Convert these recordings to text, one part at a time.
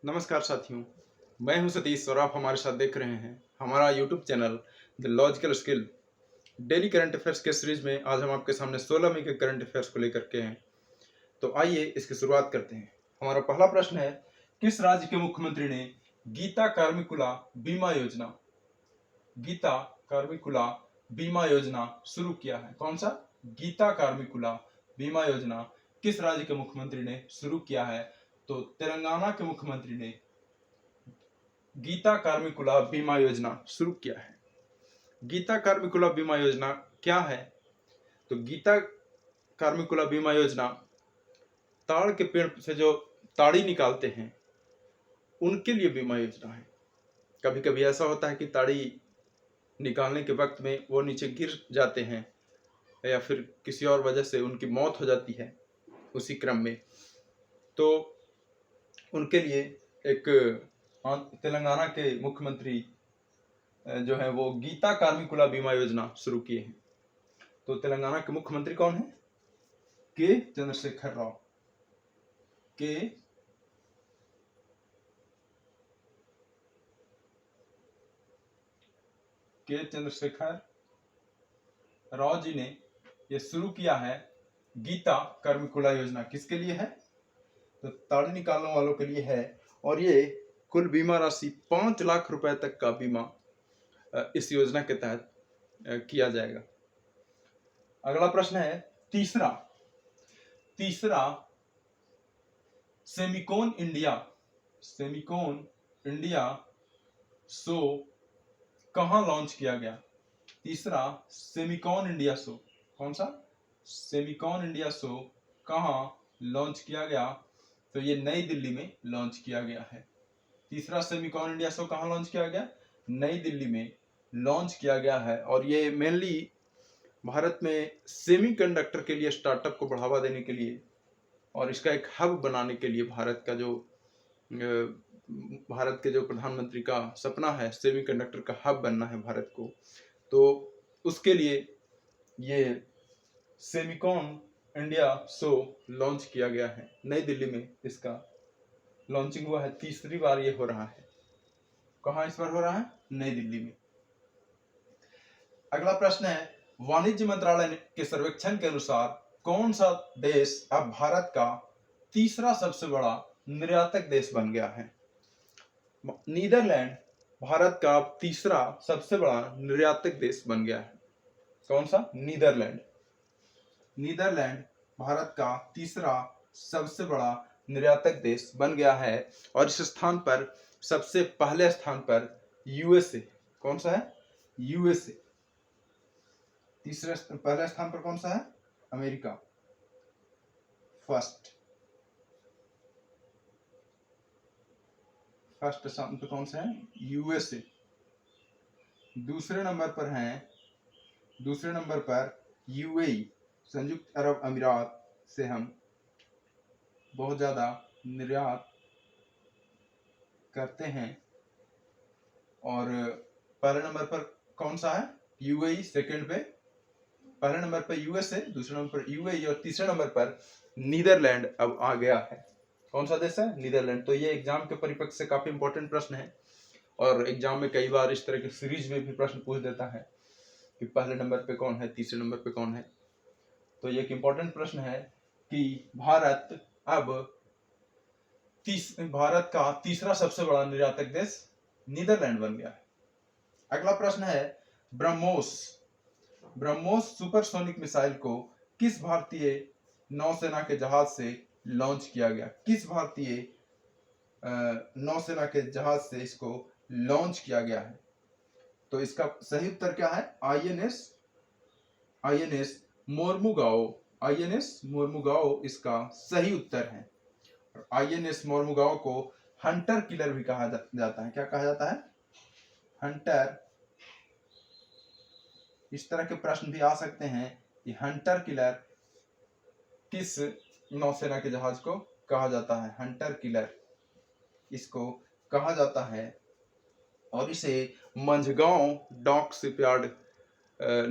नमस्कार साथियों, मैं हूं सतीश और आप हमारे साथ देख रहे हैं हमारा YouTube channel the logical skill. Daily current affairs के सीरीज में आज हम आपके सामने 16 मई के करंट अफेयर्स को लेकर के हैं। तो आइए इसकी शुरुआत करते हैं। हमारा पहला प्रश्न है, किस राज्य के मुख्यमंत्री ने गीता कार्मिकुला बीमा योजना गीता कार्मिकुला बीमा योजना शुरू किया है? कौन सा? गीता कार्मिकुला बीमा योजना किस राज्य के मुख्यमंत्री ने शुरू किया है? तो तेलंगाना के मुख्यमंत्री ने गीता कार्मिकुला बीमा योजना शुरू किया है। गीता कार्मिकुला बीमा योजना क्या है? तो गीता कार्मिकुला बीमा योजना ताड़ के पेड़ से जो ताड़ी निकालते हैं उनके लिए बीमा योजना है। कभी कभी ऐसा होता है कि ताड़ी निकालने के वक्त में वो नीचे गिर जाते हैं या फिर किसी और वजह से उनकी मौत हो जाती है उसी क्रम में, तो उनके लिए एक तेलंगाना के मुख्यमंत्री जो है वो गीता कार्मिकुला बीमा योजना शुरू किए हैं। तो तेलंगाना के मुख्यमंत्री कौन है? के चंद्रशेखर राव। के चंद्रशेखर राव जी ने ये शुरू किया है गीता कार्मिकुला योजना। किसके लिए है? तो ताड़ी निकालने वालों के लिए है और ये कुल बीमा राशि 5 लाख रुपए तक का बीमा इस योजना के तहत किया जाएगा। अगला प्रश्न है तीसरा सेमिकॉन इंडिया शो कहां लॉन्च किया गया? तीसरा सेमिकॉन इंडिया शो, कौन सा? सेमिकॉन इंडिया शो कहां लॉन्च किया गया? तो ये नई दिल्ली में लॉन्च किया गया है। तीसरा सेमिकॉन इंडिया शो कहां लॉन्च किया गया? नई दिल्ली में लॉन्च किया गया है और ये मेनली भारत में सेमीकंडक्टर के लिए स्टार्टअप को बढ़ावा देने के लिए और इसका एक हब बनाने के लिए भारत के जो प्रधानमंत्री का सपना है सेमीकंडक्टर का हब बनना है भारत को, तो उसके लिए ये सेमिकॉन इंडिया शो लॉन्च किया गया है। नई दिल्ली में इसका लॉन्चिंग हुआ है। तीसरी बार ये हो रहा है। कहाँ इस बार हो रहा है? नई दिल्ली में। अगला प्रश्न है, वाणिज्य मंत्रालय के सर्वेक्षण के अनुसार कौन सा देश अब भारत का तीसरा सबसे बड़ा निर्यातक देश बन गया है? नीदरलैंड भारत का तीसरा सबसे बड़ा निर्यातक देश बन गया है। कौन सा? नीदरलैंड भारत का तीसरा सबसे बड़ा निर्यातक देश बन गया है और इस स्थान पर सबसे पहले स्थान पर यूएसए। कौन सा है? यूएसए। पहले स्थान पर कौन सा है? अमेरिका। फर्स्ट स्थान पर कौन सा है? यूएसए। दूसरे नंबर पर यूएई, संयुक्त अरब अमीरात से हम बहुत ज्यादा निर्यात करते हैं। और पहले नंबर पर कौन सा है? यूएई। सेकंड पे पहले नंबर पर यूएसए, दूसरे नंबर पर यूएई और तीसरे नंबर पर नीदरलैंड अब आ गया है। कौन सा देश है? नीदरलैंड। तो ये एग्जाम के परिप्रेक्ष्य से काफी इंपॉर्टेंट प्रश्न है और एग्जाम में कई बार इस तरह के सीरीज में भी प्रश्न पूछ देता है कि पहले नंबर पे कौन है, तीसरे नंबर पे कौन है। तो ये एक इंपॉर्टेंट प्रश्न है कि भारत का तीसरा सबसे बड़ा निर्यातक देश नीदरलैंड बन गया है। अगला प्रश्न है, ब्रह्मोस सुपरसोनिक मिसाइल को किस भारतीय नौसेना के जहाज से लॉन्च किया गया? किस भारतीय नौसेना के जहाज से इसको लॉन्च किया गया है? तो इसका सही उत्तर क्या है? आईएनएस मोर्मुगाओ इसका सही उत्तर है। आईएनएस मोर्मुगाओ को हंटर किलर भी कहा जाता है। क्या कहा जाता है? हंटर। इस तरह के प्रश्न भी आ सकते हैं कि हंटर किलर किस नौसेना के जहाज को कहा जाता है? हंटर किलर इसको कहा जाता है और इसे मंझगांव डॉक शिपयार्ड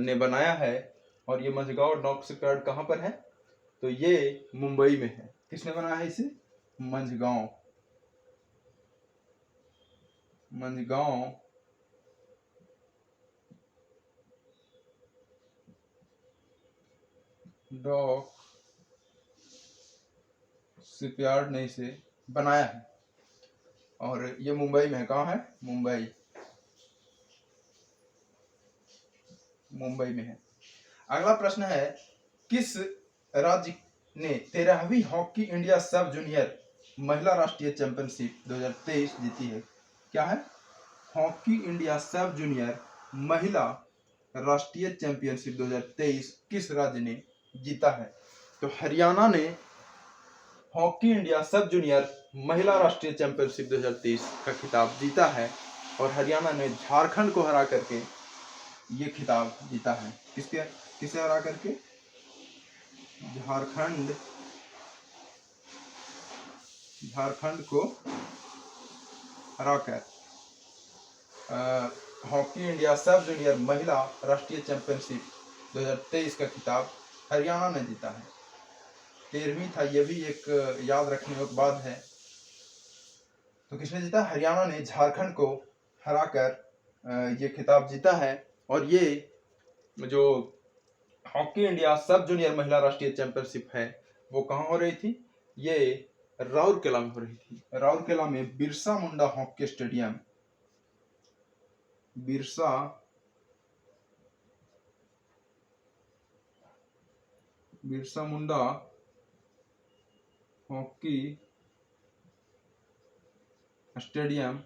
ने बनाया है। और ये मंझगांव डॉक शिपयार्ड कहाँ पर है? तो ये मुंबई में है। किसने बनाया है इसे? मंझगांव। मंझगांव डॉक शिपयार्ड ने इसे बनाया है और ये मुंबई में है। कहाँ है? मुंबई में है। अगला प्रश्न है, किस राज्य ने 13वीं हॉकी इंडिया सब जूनियर महिला राष्ट्रीय चैंपियनशिप 2023 जीती है? क्या है? हॉकी इंडिया सब जूनियर महिला राष्ट्रीय चैंपियनशिप 2023 किस राज्य ने जीता है? तो हरियाणा ने हॉकी इंडिया सब जूनियर महिला राष्ट्रीय चैंपियनशिप 2023 का खिताब जीता है और हरियाणा ने झारखंड को हरा करके ये खिताब जीता है। किसे हरा करके? झारखंड को हराकर हॉकी इंडिया सब जूनियर महिला राष्ट्रीय चैंपियनशिप 2023 का खिताब हरियाणा ने जीता है। 13वीं था, ये भी एक याद रखने योग्य बात है। तो किसने जीता? हरियाणा ने झारखंड को हराकर ये खिताब जीता है। और ये जो हॉकी इंडिया सब जूनियर महिला राष्ट्रीय चैंपियनशिप है वो कहाँ हो रही थी? ये राउरकेला में हो रही थी। राउरकेला में Birsa Munda hockey stadium, Birsa Munda hockey stadium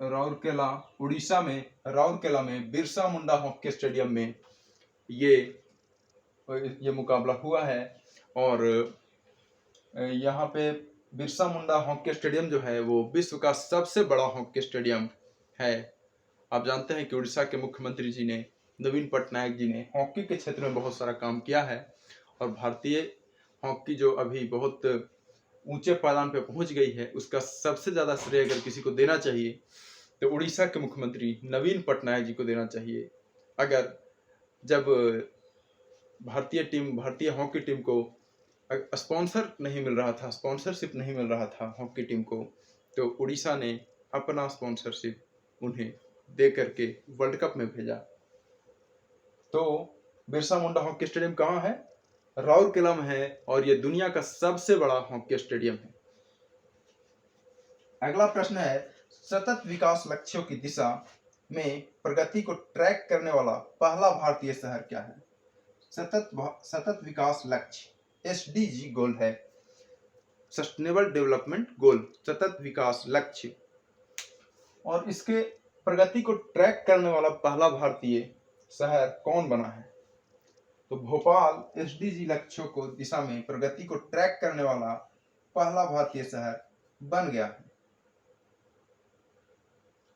Rourkela, Orissa में राउरकेला में बिरसा मुंडा हॉकी स्टेडियम में ये मुकाबला हुआ है। और यहाँ पे बिरसा मुंडा हॉकी स्टेडियम जो है वो विश्व का सबसे बड़ा हॉकी स्टेडियम है। आप जानते हैं कि उड़ीसा के मुख्यमंत्री जी ने, नवीन पटनायक जी ने हॉकी के क्षेत्र में बहुत सारा काम किया है और भारतीय हॉकी जो अभी बहुत ऊंचे पायदान पे पहुंच गई है उसका सबसे ज्यादा श्रेय अगर किसी को देना चाहिए तो उड़ीसा के मुख्यमंत्री नवीन पटनायक जी को देना चाहिए। अगर जब भारतीय हॉकी टीम को स्पॉन्सर नहीं मिल रहा था, स्पॉन्सरशिप नहीं मिल रहा था हॉकी टीम को, तो उड़ीसा ने अपना स्पॉन्सरशिप उन्हें दे करके वर्ल्ड कप में भेजा। तो बिरसा मुंडा हॉकी स्टेडियम कहाँ है? राउरकेला में है और ये दुनिया का सबसे बड़ा हॉकी स्टेडियम है। अगला प्रश्न है, सतत विकास लक्ष्यों की दिशा में प्रगति को ट्रैक करने वाला पहला भारतीय शहर क्या है? सतत विकास लक्ष्य SDG गोल है, सस्टेनेबल डेवलपमेंट गोल, सतत विकास लक्ष्य। और इसके प्रगति को ट्रैक करने वाला पहला भारतीय शहर कौन बना है? तो भोपाल SDG लक्ष्यों को दिशा में प्रगति को ट्रैक करने वाला पहला भारतीय शहर बन गया है।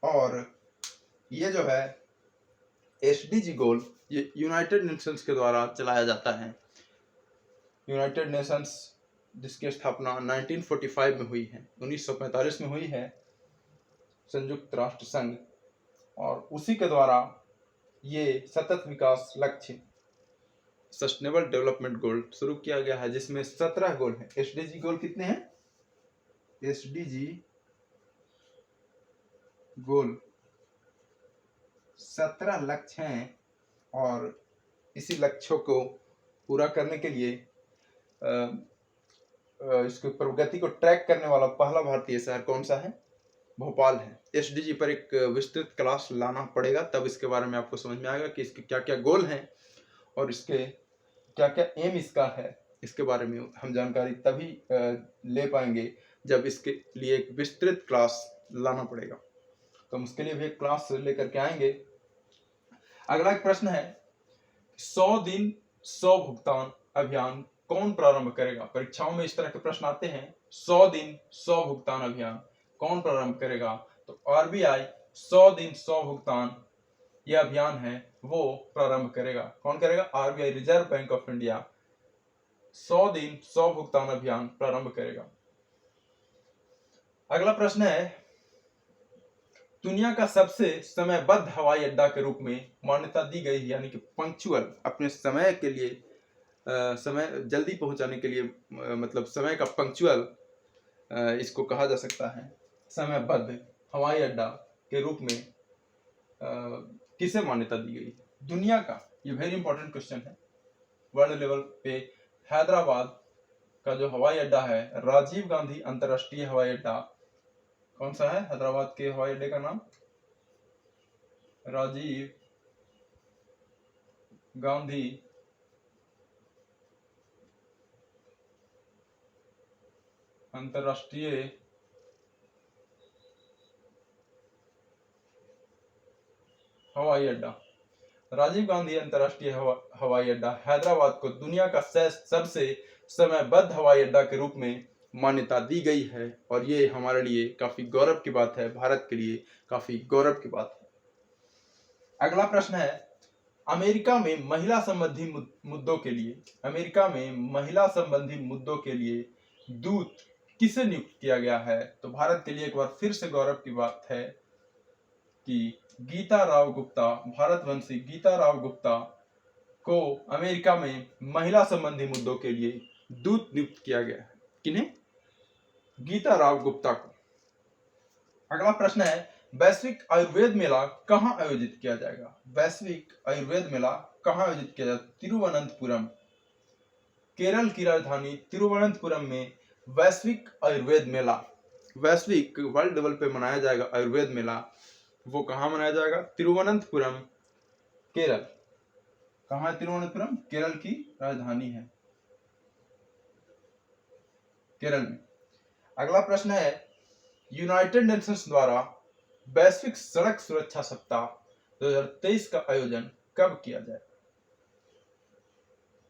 और ये जो है SDG गोल ये यूनाइटेड नेशंस के द्वारा चलाया जाता है। यूनाइटेड नेशंस जिसकी स्थापना 1945 में हुई है, 1945 में हुई है, संयुक्त राष्ट्र संघ, और उसी के द्वारा ये सतत विकास लक्ष्य सस्टेनेबल डेवलपमेंट गोल शुरू किया गया है जिसमें 17 गोल हैं। SDG गोल कितने हैं? SDG गोल 17 लक्ष्य हैं और इसी लक्ष्यों को पूरा करने के लिए इसकी प्रगति को ट्रैक करने वाला पहला भारतीय शहर कौन सा है? भोपाल है। SDG पर एक विस्तृत क्लास लाना पड़ेगा तब इसके बारे में आपको समझ में आएगा कि इसके क्या क्या गोल हैं और इसके क्या क्या एम इसका है। इसके बारे में हम जानकारी तभी ले पाएंगे जब इसके लिए एक विस्तृत क्लास लाना पड़ेगा। तो हम उसके लिए भी एक क्लास लेकर के आएंगे। अगला एक प्रश्न है, 100 दिन 100 भुगतान अभियान कौन प्रारंभ करेगा? परीक्षाओं में इस तरह के प्रश्न आते हैं। 100 दिन 100 भुगतान अभियान कौन प्रारंभ करेगा? तो RBI 100 दिन 100 भुगतान यह अभियान है वो प्रारंभ करेगा। कौन करेगा? RBI, reserve bank of India 100 दिन 100 भुगतान अभियान प्रारंभ करेगा। अगला प्रश्न है, दुनिया का सबसे समयबद्ध हवाई अड्डा के रूप में मान्यता दी गई, यानी कि पंक्चुअल, अपने समय के लिए समय जल्दी पहुंचाने के लिए मतलब समय का पंक्चुअल इसको कहा जा सकता है। समयबद्ध हवाई अड्डा के रूप में किसे मान्यता दी गई? दुनिया का, ये वेरी इंपॉर्टेंट क्वेश्चन है। वर्ल्ड लेवल पे हैदराबाद का जो हवाई अड्डा है, राजीव गांधी अंतरराष्ट्रीय हवाई अड्डा, कौन सा है हैदराबाद के हवाई अड्डे का नाम? राजीव गांधी अंतरराष्ट्रीय हवाई अड्डा। राजीव गांधी अंतरराष्ट्रीय हवाई अड्डा हैदराबाद को दुनिया का सबसे समयबद्ध हवाई अड्डा के रूप में मान्यता दी गई है, और ये हमारे लिए काफी गौरव की बात है, भारत के लिए काफी गौरव की बात है। अगला प्रश्न है, अमेरिका में महिला संबंधी मुद्दों के लिए, अमेरिका में महिला संबंधी मुद्दों के लिए दूत किसे नियुक्त किया गया है? तो भारत के लिए एक बार फिर से गौरव की बात है कि गीता राव गुप्ता, भारतवंशी गीता राव गुप्ता को अमेरिका में महिला संबंधी मुद्दों के लिए दूत नियुक्त किया गया है। किन्हें? गीता राव गुप्ता को। अगला प्रश्न है, वैश्विक आयुर्वेद मेला कहां आयोजित किया जाएगा? वैश्विक आयुर्वेद मेला कहां आयोजित किया जाएगा? तिरुवनंतपुरम, केरल की राजधानी तिरुवनंतपुरम में वैश्विक आयुर्वेद मेला, वैश्विक वर्ल्ड लेवल पे मनाया जाएगा आयुर्वेद मेला। वो कहाँ मनाया जाएगा? तिरुवनंतपुरम, केरल। कहाँ है तिरुवनंतपुरम? केरल की राजधानी है, केरल में। अगला प्रश्न है, यूनाइटेड नेशंस द्वारा वैश्विक सड़क सुरक्षा सप्ताह 2023 का आयोजन कब किया जाएगा?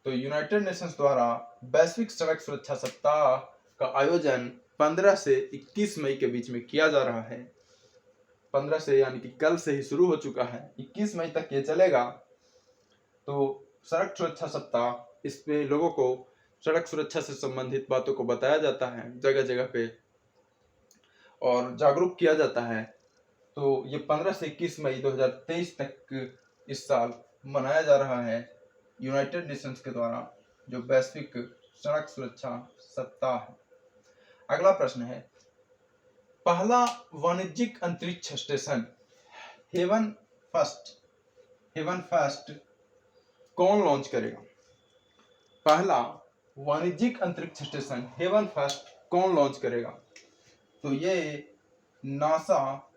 तो यूनाइटेड नेशंस द्वारा वैश्विक सड़क सुरक्षा सप्ताह का आयोजन 15 से 21 मई के बीच में किया जा रहा है। 15 से यानी कि कल से ही शुरू हो चुका है, 21 मई तक ये चलेगा। तो सड़क सुरक्षा सप्ताह, इस पे लोगों को सड़क सुरक्षा से संबंधित बातों को बताया जाता है जगह जगह पे और जागरूक किया जाता है। तो ये 15 से 21 मई 2023 तक इस साल मनाया जा रहा है यूनाइटेड नेशंस के द्वारा, जो वैश्विक सड़क सुरक्षा सप्ताह है। अगला प्रश्न है, पहला वाणिज्यिक अंतरिक्ष स्टेशन हेवन फर्स्ट कौन लॉन्च करेगा? पहला वाणिज्यिक अंतरिक्ष स्टेशन हेवन फर्स्ट कौन लॉन्च करेगा? तो ये नासा,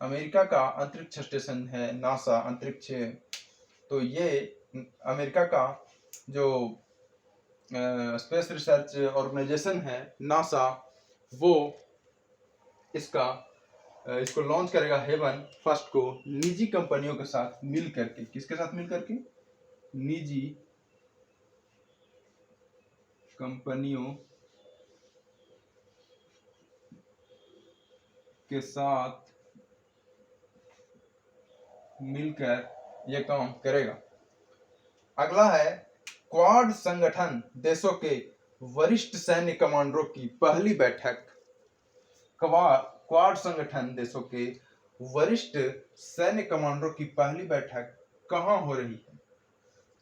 अमेरिका का अंतरिक्ष स्टेशन है नासा अंतरिक्ष। तो ये अमेरिका का जो स्पेस रिसर्च ऑर्गेनाइजेशन है नासा, वो इसको लॉन्च करेगा हेवन फर्स्ट को निजी कंपनियों के साथ मिल करके। किसके साथ मिल करके? निजी कंपनियों के साथ मिलकर यह काम करेगा। अगला है, क्वाड संगठन देशों के वरिष्ठ सैन्य कमांडरों की पहली बैठक, क्वाड संगठन देशों के वरिष्ठ सैन्य कमांडरों की पहली बैठक कहां हो रही है?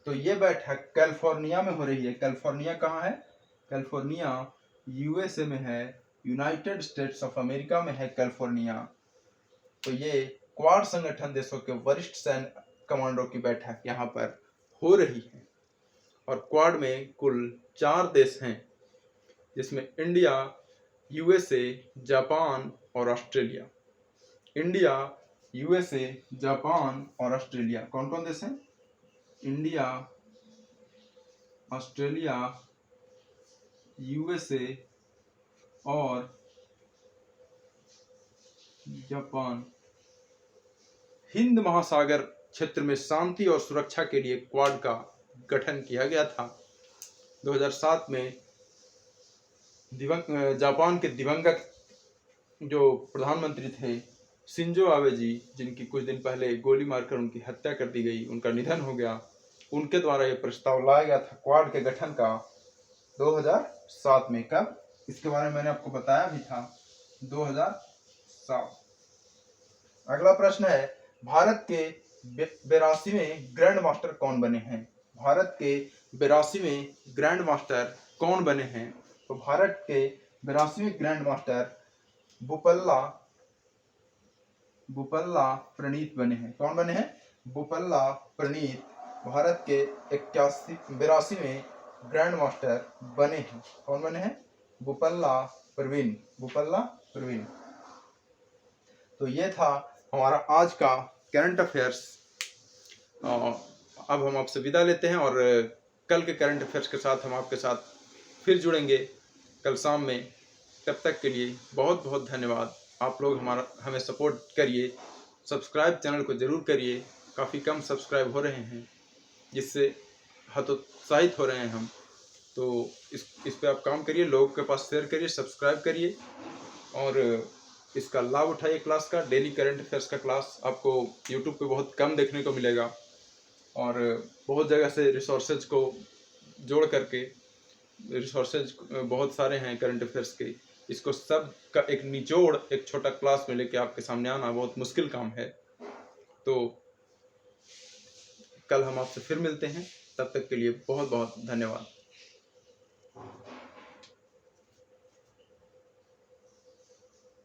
तो ये बैठक कैलिफोर्निया में हो रही है। कैलिफोर्निया कहाँ है? कैलिफोर्निया यूएसए में है, यूनाइटेड स्टेट्स ऑफ अमेरिका में है कैलिफोर्निया। तो ये क्वाड संगठन देशों के वरिष्ठ सैन्य कमांडरों की बैठक यहाँ पर हो रही है। और क्वाड में कुल 4 देश हैं, जिसमें इंडिया, यूएसए, जापान और ऑस्ट्रेलिया। इंडिया, यूएसए, जापान और ऑस्ट्रेलिया। कौन कौन देश हैं? इंडिया, ऑस्ट्रेलिया, यूएसए और जापान। हिंद महासागर क्षेत्र में शांति और सुरक्षा के लिए क्वाड का गठन किया गया था। 2007 में जापान के दिवंगत जो प्रधानमंत्री थे शिंजो आबे जी, जिनकी कुछ दिन पहले गोली मारकर उनकी हत्या कर दी गई, उनका निधन हो गया, उनके द्वारा यह प्रस्ताव लाया गया था क्वाड के गठन का 2007 में। कब? इसके बारे में मैंने आपको बताया भी था, 2007। अगला प्रश्न है, भारत के 82वें ग्रैंड मास्टर कौन बने हैं? भारत के 82वें ग्रैंड मास्टर कौन बने हैं? तो भारत के 82वें ग्रैंड मास्टर बुपल्ला प्रणीत बने हैं। कौन बने हैं? बुपल्ला प्रणीत भारत के 82वें ग्रैंड मास्टर बने हैं। कौन बने हैं? बुपल्ला प्रवीण। तो ये था हमारा आज का करंट अफेयर्स। अब हम आपसे विदा लेते हैं और कल के करंट अफेयर्स के साथ हम आपके साथ फिर जुड़ेंगे कल शाम में। तब तक के लिए बहुत बहुत धन्यवाद। आप लोग हमें सपोर्ट करिए, सब्सक्राइब चैनल को ज़रूर करिए। काफ़ी कम सब्सक्राइब हो रहे हैं, जिससे हतोत्साहित हो रहे हैं हम। तो इस पे आप काम करिए, लोगों के पास शेयर करिए, सब्सक्राइब करिए और इसका लाभ उठाइए। क्लास का डेली करंट अफेयर्स का क्लास आपको यूट्यूब पे बहुत कम देखने को मिलेगा और बहुत जगह से रिसोर्सेज को जोड़ करके, रिसोर्सेज बहुत सारे हैं करंट अफेयर्स के, इसको सब का एक निचोड़ एक छोटा क्लास में लेके आपके सामने आना बहुत मुश्किल काम है। तो कल हम आपसे फिर मिलते हैं, तब तक के लिए बहुत बहुत धन्यवाद।